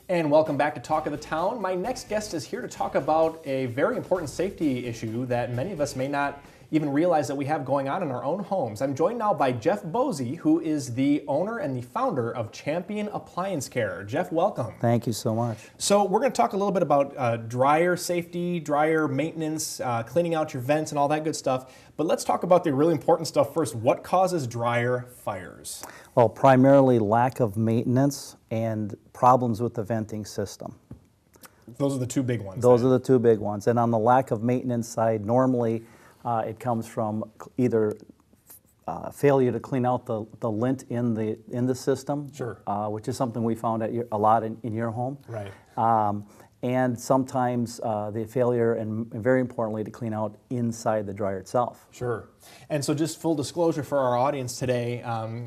And welcome back to Talk of the Town. My next guest is here to talk about a very important safety issue that many of us may not even realize that we have going on in our own homes. I'm joined now by Jeff Boese, who is the owner and the founder of Champion Appliance Care. Jeff, welcome. Thank you so much. So we're going to talk a little bit about dryer safety, dryer maintenance, cleaning out your vents and all that good stuff. But let's talk about the really important stuff first. What causes dryer fires? Well, primarily lack of maintenance and problems with the venting system. Those are the two big ones. Those are the two big ones. And on the lack of maintenance side, normally it comes from either failure to clean out the lint in the system, Sure. Which is something we found a lot in your home. Right. And sometimes the failure, and very importantly, to clean out inside the dryer itself. Sure. And so just full disclosure for our audience today,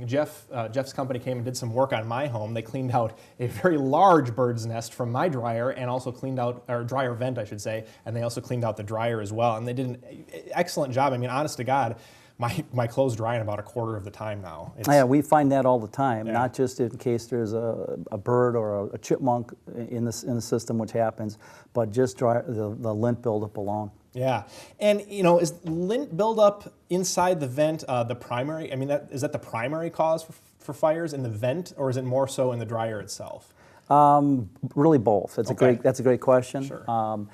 Jeff's company came and did some work on my home. They cleaned out a very large bird's nest from my dryer and also cleaned out, or dryer vent I should say, and they also cleaned out the dryer as well. And they did an excellent job. I mean, honest to God, my clothes dry in about a quarter of the time now. Yeah, we find that all the time, Yeah. not just in case there's a bird or a chipmunk in the system, which happens, but just the lint buildup alone. Yeah, and you know, is lint buildup inside the vent the primary? I mean, is that the primary cause for fires in the vent, or is it more so in the dryer itself? Really both. That's a great question. Sure.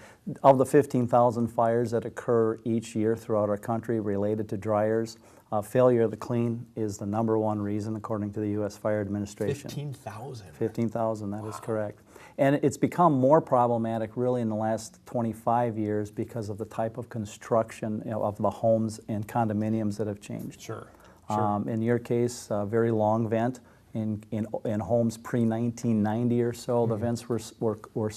Of the 15,000 fires that occur each year throughout our country related to dryers, failure to clean is the #1 reason, according to the U.S. Fire Administration. 15,000. 15,000, that is correct. And it's become more problematic really in the last 25 years because of the type of construction of the homes and condominiums that have changed. Sure. In your case, a very long vent. In homes pre-1990 or so, the vents were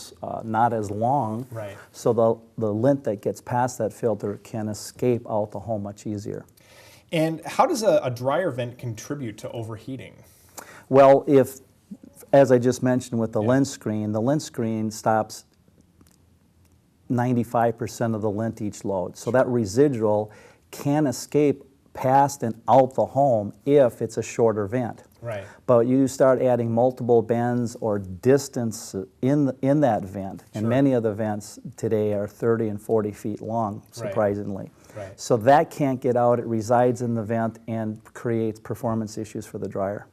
not as long, Right. so the lint that gets past that filter can escape out the home much easier. And how does a dryer vent contribute to overheating? Well, as I just mentioned with the lint screen stops 95% of the lint each load, so that residual can escape past and out the home if it's a shorter vent. Right. But you start adding multiple bends or distance in that vent, and Sure. many of the vents today are 30 and 40 feet long, surprisingly. Right. So that can't get out, it resides in the vent and creates performance issues for the dryer.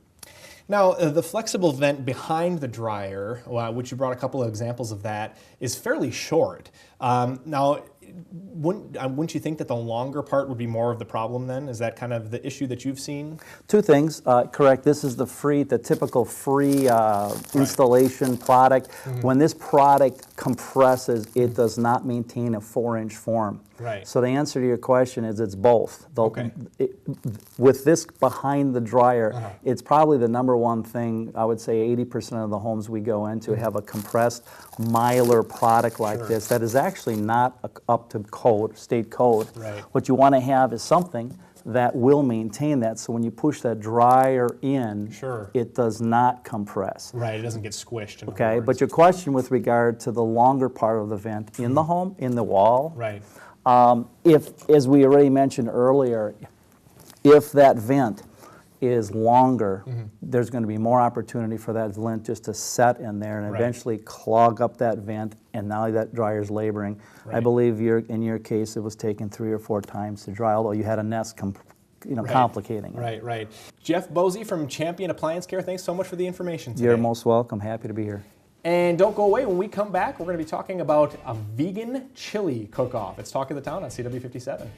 Now, the flexible vent behind the dryer, which you brought a couple of examples of that, is fairly short. Now, wouldn't you think that the longer part would be more of the problem then? Is that kind of the issue that you've seen? Two things, correct. This is the typical free installation product. Mm-hmm. When this product compresses, it does not maintain a 4-inch form. Right. So the answer to your question is it's both. Okay. With this behind the dryer, it's probably the #1 thing. I would say 80% of the homes we go into have a compressed mylar product like Sure. this that is actually not up to code, state code. Right. What you want to have is something that will maintain that, so when you push that dryer in, Sure. it does not compress. Right, it doesn't get squished. In other Okay, words. but your question with regard to the longer part of the vent in the home, in the wall, Right. if, as we already mentioned earlier, if that vent is longer, there's going to be more opportunity for that lint just to set in there and Right. eventually clog up that vent, and now that dryer's laboring. I Right. believe in your case it was taken 3 or 4 times to dry, although you had a nest Right. complicating it. Right, right. Jeff Boese from Champion Appliance Care, thanks so much for the information today. You're most welcome. Happy to be here. And don't go away. When we come back, we're going to be talking about a vegan chili cook-off. It's Talk of the Town on CW57.